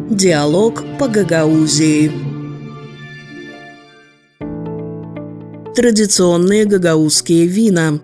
Диалог по Гагаузии. Традиционные гагаузские вина.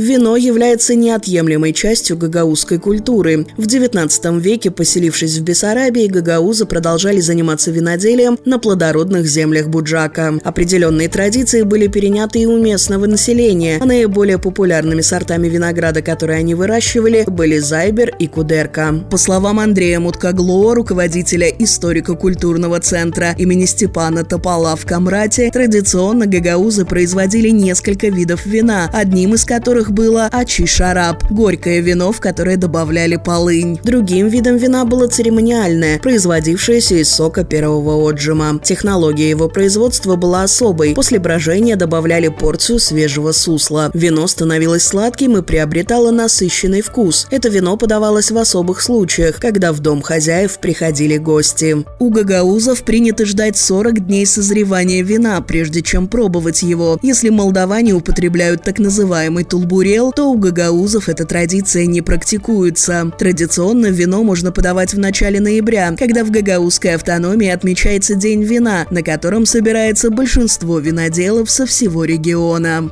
Вино является неотъемлемой частью гагаузской культуры. В XIX веке, поселившись в Бессарабии, гагаузы продолжали заниматься виноделием на плодородных землях Буджака. Определенные традиции были переняты и у местного населения, а наиболее популярными сортами винограда, которые они выращивали, были Зайбер и Кудерка. По словам Андрея Муткаглуо, руководителя историко-культурного центра имени Степана Топола в Камрате, традиционно гагаузы производили несколько видов вина, одним из которых было ачи-шараб – горькое вино, в которое добавляли полынь. Другим видом вина было церемониальное, производившееся из сока первого отжима. Технология его производства была особой. После брожения добавляли порцию свежего сусла. Вино становилось сладким и приобретало насыщенный вкус. Это вино подавалось в особых случаях, когда в дом хозяев приходили гости. У гагаузов принято ждать 40 дней созревания вина, прежде чем пробовать его. Если молдаване употребляют так называемый тулбурел, то у гагаузов эта традиция не практикуется. Традиционно вино можно подавать в начале ноября, когда в гагаузской автономии отмечается День вина, на котором собирается большинство виноделов со всего региона.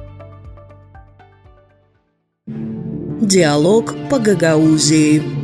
Диалог по Гагаузии.